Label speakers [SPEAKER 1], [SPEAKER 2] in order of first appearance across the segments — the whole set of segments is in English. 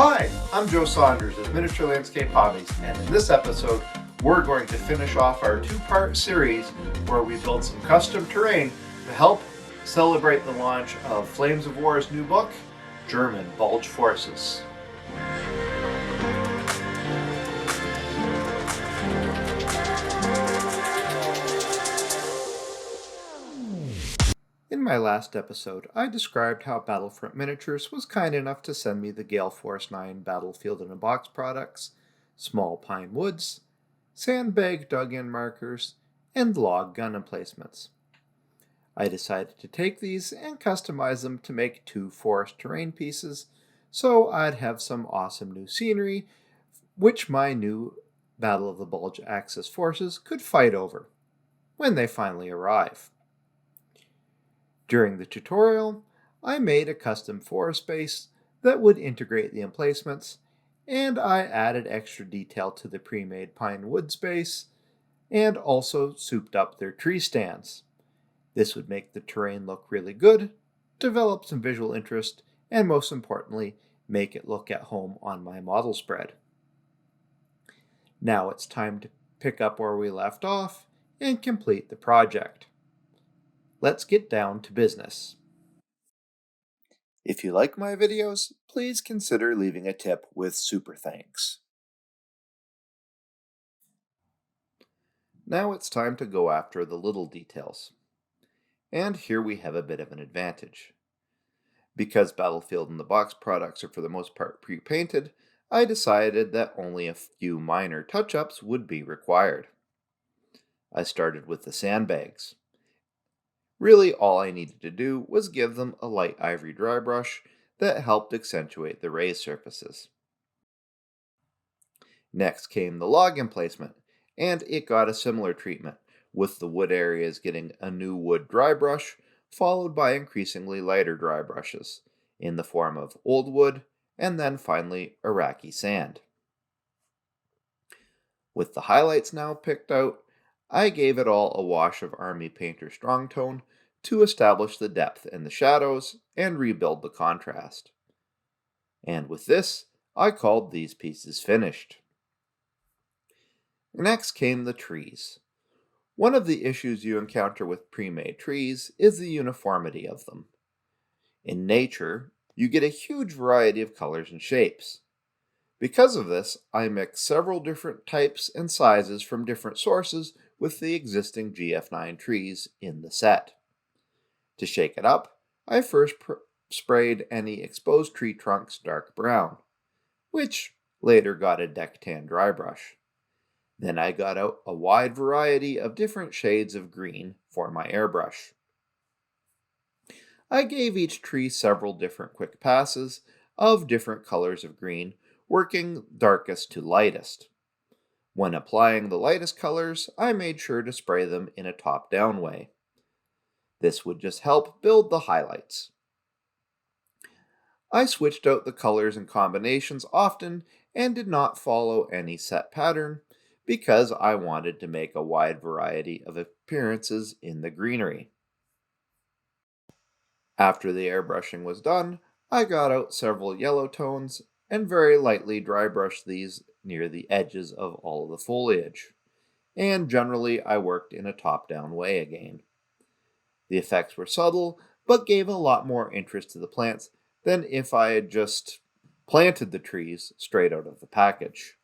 [SPEAKER 1] Hi, I'm Joe Saunders of Miniature Landscape Hobbies, and in this episode, we're going to finish off our two-part series where we build some custom terrain to help celebrate the launch of Flames of War's new book, German Bulge Forces. In my last episode, I described how Battlefront Miniatures was kind enough to send me the Gale Force 9 Battlefield in a Box products, small pine woods, sandbag dug-in markers, and log gun emplacements. I decided to take these and customize them to make 2 forest terrain pieces, so I'd have some awesome new scenery, which my new Battle of the Bulge Axis forces could fight over, when they finally arrive. During the tutorial, I made a custom forest base that would integrate the emplacements, and I added extra detail to the pre-made pine woods base, and also souped up their tree stands. This would make the terrain look really good, develop some visual interest, and most importantly, make it look at home on my model spread. Now it's time to pick up where we left off and complete the project. Let's get down to business. If you like my videos, please consider leaving a tip with super thanks. Now it's time to go after the little details. And here we have a bit of an advantage. Because Battlefield in the Box products are for the most part pre-painted, I decided that only a few minor touch-ups would be required. I started with the sandbags. Really, all I needed to do was give them a light ivory dry brush that helped accentuate the raised surfaces. Next came the log emplacement, and it got a similar treatment, with the wood areas getting a new wood dry brush, followed by increasingly lighter dry brushes, in the form of old wood, and then finally Iraqi sand. With the highlights now picked out, I gave it all a wash of Army Painter Strong Tone to establish the depth in the shadows and rebuild the contrast. And with this, I called these pieces finished. Next came the trees. One of the issues you encounter with pre-made trees is the uniformity of them. In nature, you get a huge variety of colors and shapes. Because of this, I mixed several different types and sizes from different sources with the existing GF9 trees in the set. To shake it up, I first sprayed any exposed tree trunks dark brown, which later got a deck tan dry brush. Then I got out a wide variety of different shades of green for my airbrush. I gave each tree several different quick passes of different colors of green, working darkest to lightest. When applying the lightest colors, I made sure to spray them in a top-down way. This would just help build the highlights. I switched out the colors and combinations often and did not follow any set pattern because I wanted to make a wide variety of appearances in the greenery. After the airbrushing was done, I got out several yellow tones and very lightly dry brushed these near the edges of all of the foliage. And generally I worked in a top-down way again. The effects were subtle, but gave a lot more interest to the plants than if I had just planted the trees straight out of the package.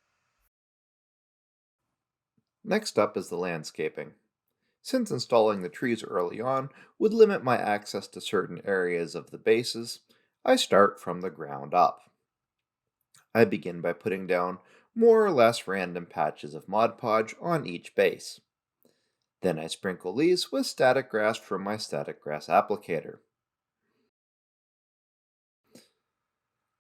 [SPEAKER 1] Next up is the landscaping. Since installing the trees early on would limit my access to certain areas of the bases, I start from the ground up. I begin by putting down more or less random patches of Mod Podge on each base. Then I sprinkle these with static grass from my static grass applicator.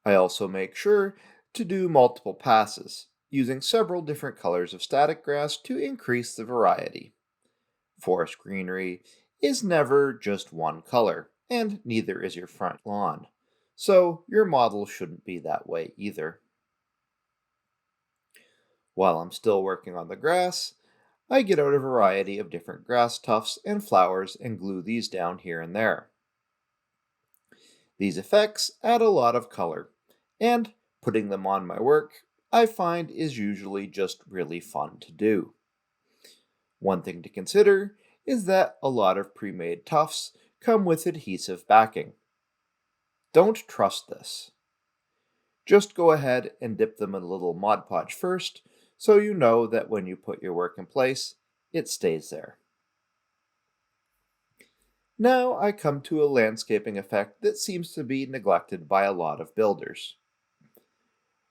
[SPEAKER 1] I also make sure to do multiple passes, using several different colors of static grass to increase the variety. Forest greenery is never just one color, and neither is your front lawn, so your model shouldn't be that way either. While I'm still working on the grass, I get out a variety of different grass tufts and flowers and glue these down here and there. These effects add a lot of color, and Putting them on my work, I find, is usually just really fun to do. One thing to consider is that a lot of pre-made tufts come with adhesive backing. Don't trust this. Just go ahead and dip them in a little Mod Podge first, so you know that when you put your work in place, it stays there. Now I come to a landscaping effect that seems to be neglected by a lot of builders.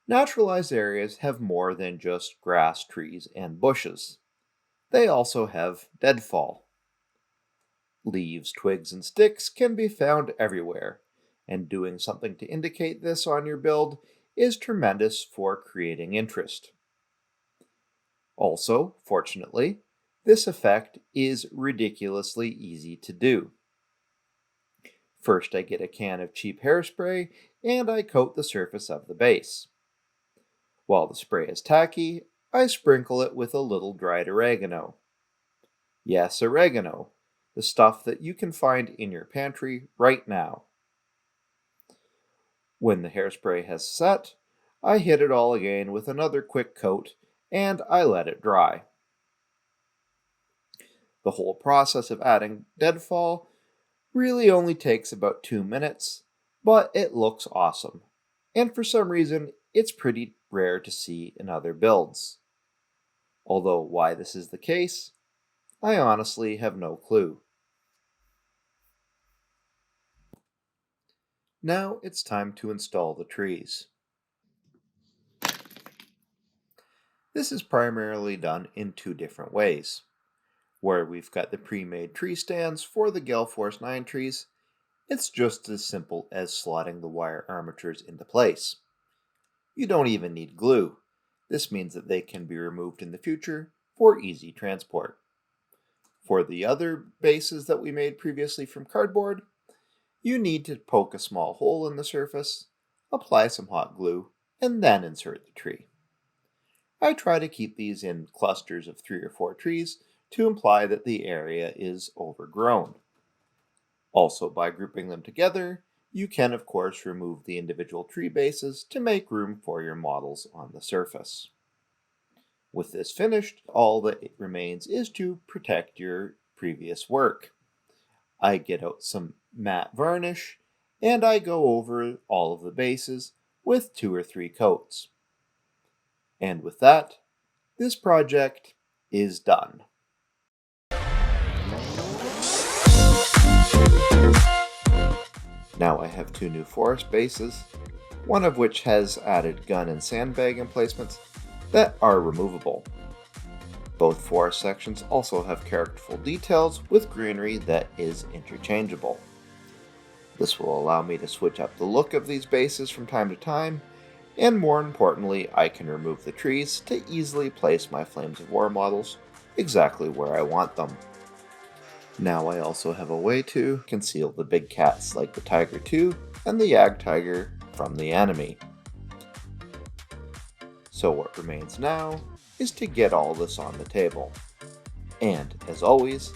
[SPEAKER 1] Naturalized areas have more than just grass, trees, and bushes. They also have deadfall. Leaves, twigs, and sticks can be found everywhere, and doing something to indicate this on your build is tremendous for creating interest. Also, fortunately, this effect is ridiculously easy to do. First, I get a can of cheap hairspray and I coat the surface of the base. While the spray is tacky, I sprinkle it with a little dried oregano. Yes, oregano, the stuff that you can find in your pantry right now. When the hairspray has set, I hit it all again with another quick coat and I let it dry. The whole process of adding deadfall really only takes about 2 minutes, but it looks awesome. And for some reason, it's pretty rare to see in other builds. Although why this is the case, I honestly have no clue. Now it's time to install the trees. This is primarily done in 2 different ways. Where we've got the pre-made tree stands for the Gale Force 9 trees, it's just as simple as slotting the wire armatures into place. You don't even need glue. This means that they can be removed in the future for easy transport. For the other bases that we made previously from cardboard, you need to poke a small hole in the surface, apply some hot glue, and then insert the tree. I try to keep these in clusters of 3 or 4 trees to imply that the area is overgrown. Also, by grouping them together, you can of course remove the individual tree bases to make room for your models on the surface. With this finished, all that remains is to protect your previous work. I get out some matte varnish, and I go over all of the bases with 2 or 3 coats. And with that, this project is done. Now I have 2 new forest bases, one of which has added gun and sandbag emplacements that are removable. Both forest sections also have characterful details with greenery that is interchangeable. This will allow me to switch up the look of these bases from time to time, and more importantly, I can remove the trees to easily place my Flames of War models exactly where I want them. Now I also have a way to conceal the big cats like the Tiger 2 and the Yag Tiger from the enemy. So what remains now is to get all this on the table. And as always,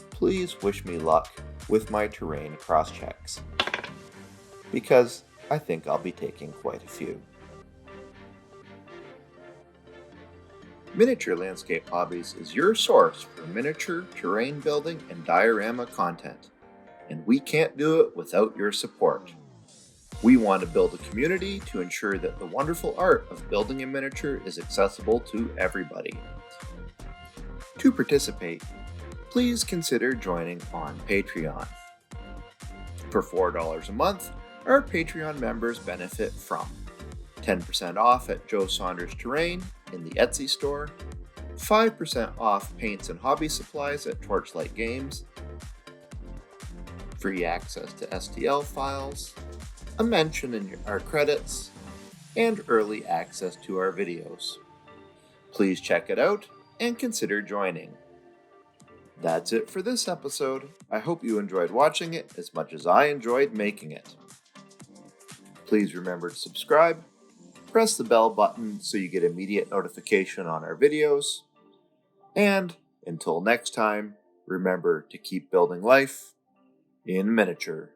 [SPEAKER 1] please wish me luck with my terrain cross-checks, because I think I'll be taking quite a few. Miniature Landscape Hobbies is your source for miniature, terrain building, and diorama content, and we can't do it without your support. We want to build a community to ensure that the wonderful art of building a miniature is accessible to everybody. To participate, please consider joining on Patreon. For $4 a month, our Patreon members benefit from 10% off at Joe Saunders Terrain in the Etsy store, 5% off paints and hobby supplies at Torchlight Games, free access to STL files, a mention in our credits, and early access to our videos. Please check it out and consider joining. That's it for this episode. I hope you enjoyed watching it as much as I enjoyed making it. Please remember to subscribe, press the bell button so you get immediate notification on our videos, and until next time, remember to keep building life in miniature.